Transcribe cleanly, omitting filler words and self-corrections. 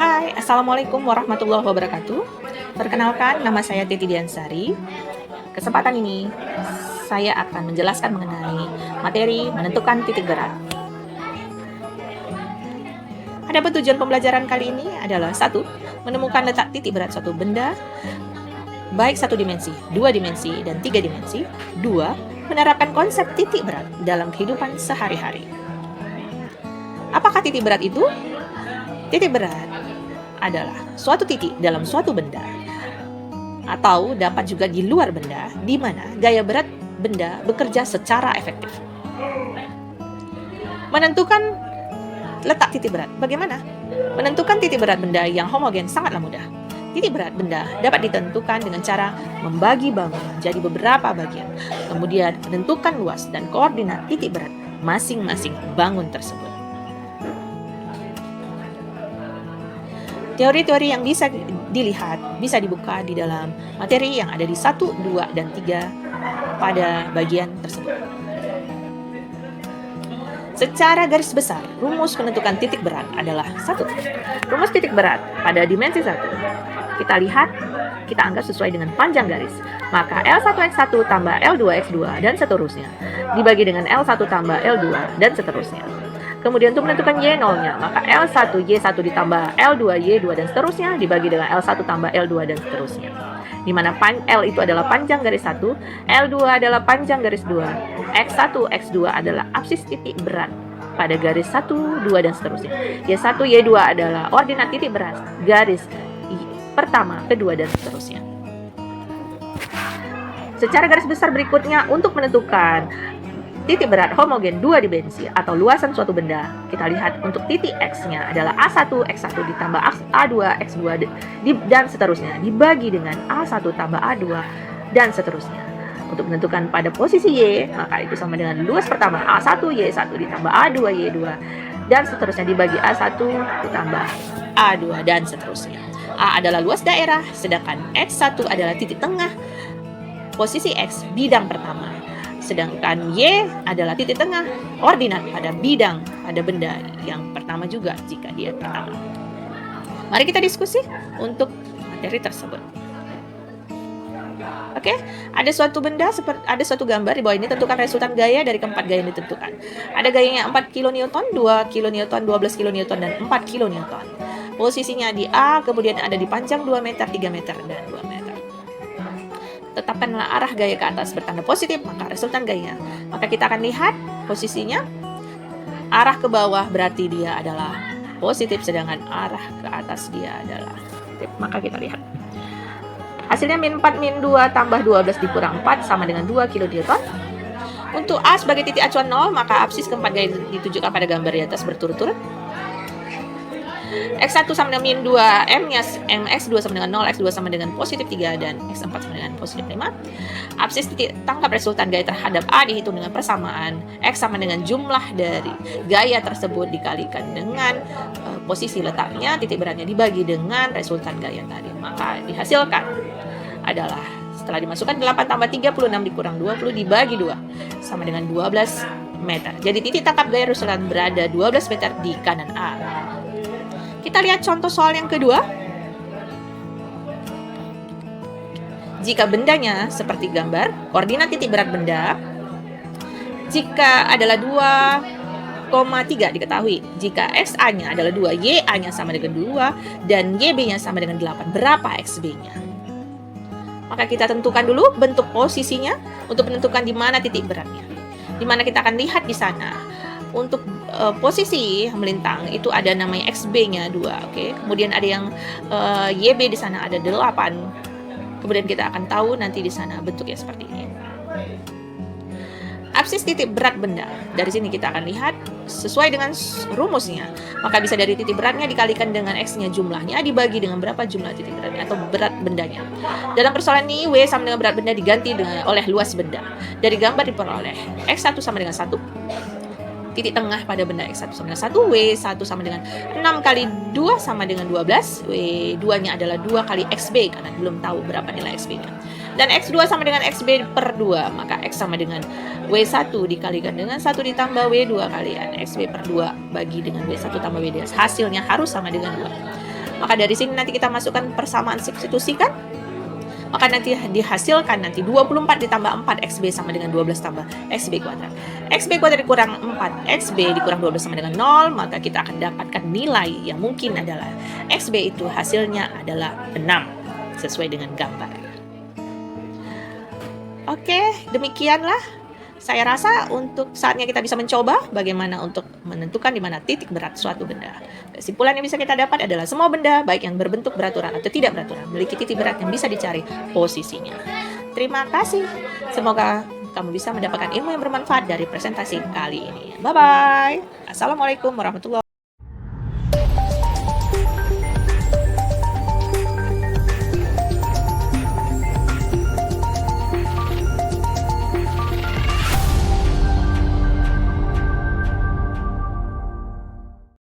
Hai, Assalamualaikum warahmatullahi wabarakatuh. Perkenalkan, nama saya Titi Diansari. Kesempatan ini, saya akan menjelaskan mengenai materi menentukan titik berat. Adapun tujuan pembelajaran kali ini adalah 1. Menemukan letak titik berat suatu benda, baik 1 dimensi, 2 dimensi, dan 3 dimensi. 2. Menerapkan konsep titik berat dalam kehidupan sehari-hari. Apakah titik berat itu? Titik berat adalah suatu titik dalam suatu benda atau dapat juga di luar benda di mana gaya berat benda bekerja secara efektif. Menentukan letak titik berat. Bagaimana? Menentukan titik berat benda yang homogen sangatlah mudah. Titik berat benda dapat ditentukan dengan cara membagi bangun menjadi beberapa bagian, kemudian menentukan luas dan koordinat titik berat masing-masing bangun tersebut. Teori-teori yang bisa dilihat, bisa dibuka di dalam materi yang ada di 1, 2, dan 3 pada bagian tersebut. Secara garis besar, rumus menentukan titik berat adalah 1. Rumus titik berat pada dimensi 1. Kita lihat, kita anggap sesuai dengan panjang garis. Maka L1X1 tambah L2X2 dan seterusnya dibagi dengan L1 tambah L2 dan seterusnya. Kemudian untuk menentukan Y0-nya, maka L1Y1 ditambah L2Y2 dan seterusnya dibagi dengan L1 tambah L2 dan seterusnya. Di mana L itu adalah panjang garis 1, L2 adalah panjang garis 2, X1, X2 adalah absis titik berat pada garis 1, 2, dan seterusnya. Y1, Y2 adalah ordinat titik berat garis pertama, kedua, dan seterusnya. Secara garis besar berikutnya, untuk menentukan titik berat homogen 2 dimensi atau luasan suatu benda, kita lihat untuk titik X-nya adalah A1, X1 ditambah A2, X2 dan seterusnya dibagi dengan A1 tambah A2 dan seterusnya. Untuk menentukan pada posisi Y, maka itu sama dengan luas pertama A1, Y1 ditambah A2, Y2 dan seterusnya dibagi A1 ditambah A2 dan seterusnya. A adalah luas daerah, sedangkan X1 adalah titik tengah posisi X bidang pertama. Sedangkan Y adalah titik tengah ordinat pada bidang pada benda yang pertama juga jika dia pertama. Mari kita diskusi untuk materi tersebut. Oke, ada suatu benda ada suatu gambar di bawah ini, tentukan resultan gaya dari keempat gaya yang ditentukan. Ada gayanya 4 kN, 2 kN, 12 kN, dan 4 kN. Posisinya di A, kemudian ada di panjang 2 meter, 3 meter, dan 2 meter. Tetapkanlah arah gaya ke atas bertanda positif, maka resultan gayanya. Maka kita akan lihat posisinya. Arah ke bawah berarti dia adalah positif, sedangkan arah ke atas dia adalah negatif. Maka kita lihat. Hasilnya min 4 min 2 tambah 12 dikurang 4 sama dengan 2 kN. Untuk A sebagai titik acuan 0, maka absis keempat gaya ditunjukkan pada gambar di atas berturut-turut. X1 sama dengan min 2, M-nya X2 sama dengan 0, X2 sama dengan positif 3, dan X4 sama dengan positif 5. Absis titik tangkap resultan gaya terhadap A dihitung dengan persamaan X sama dengan jumlah dari gaya tersebut dikalikan dengan posisi letaknya, titik beratnya dibagi dengan resultan gaya tadi. Maka dihasilkan adalah setelah dimasukkan 8 tambah 36 dikurang 20 dibagi 2 sama dengan 12 meter. Jadi titik tangkap gaya resultan berada 12 meter di kanan A. Kita lihat contoh soal yang kedua. Jika bendanya seperti gambar, koordinat titik berat benda jika adalah 2,3 diketahui. Jika XA-nya adalah 2, YA-nya sama dengan 2, dan YB-nya sama dengan 8. Berapa XB-nya? Maka kita tentukan dulu bentuk posisinya untuk menentukan di mana titik beratnya. Di mana kita akan lihat di sana. Untuk posisi melintang itu ada namanya XB-nya 2, oke. Kemudian ada yang YB di sana ada 8. Kemudian kita akan tahu nanti di sana bentuknya seperti ini. Absis titik berat benda. Dari sini kita akan lihat sesuai dengan rumusnya. Maka bisa dari titik beratnya dikalikan dengan X-nya jumlahnya dibagi dengan berapa jumlah titik beratnya atau berat bendanya. Dalam persoalan ini W sama dengan berat benda diganti oleh luas benda. Dari gambar diperoleh X1 sama dengan 1. Titik tengah pada benda X1 sama dengan 1, W1 sama dengan 6 kali 2 sama dengan 12, W2-nya adalah 2 kali XB, karena belum tahu berapa nilai XB-nya. Dan X2 sama dengan XB per 2, maka X sama dengan W1 dikalikan dengan 1 ditambah W2 kalian XB per 2 bagi dengan W1 tambah W2. Hasilnya harus sama dengan 2. Maka dari sini nanti kita masukkan persamaan substitusi kan? Maka nanti dihasilkan nanti 24 ditambah 4 XB sama dengan 12 tambah XB kuadrat. XB kuadrat dikurang 4 XB dikurang 12 sama dengan 0, maka kita akan dapatkan nilai yang mungkin adalah XB itu hasilnya adalah 6 sesuai dengan gambar. Oke, demikianlah. Saya rasa untuk saatnya kita bisa mencoba bagaimana untuk menentukan di mana titik berat suatu benda. Kesimpulan yang bisa kita dapat adalah semua benda, baik yang berbentuk beraturan atau tidak beraturan, memiliki titik berat yang bisa dicari posisinya. Terima kasih. Semoga kamu bisa mendapatkan ilmu yang bermanfaat dari presentasi kali ini. Bye-bye. Assalamualaikum warahmatullahi wabarakatuh.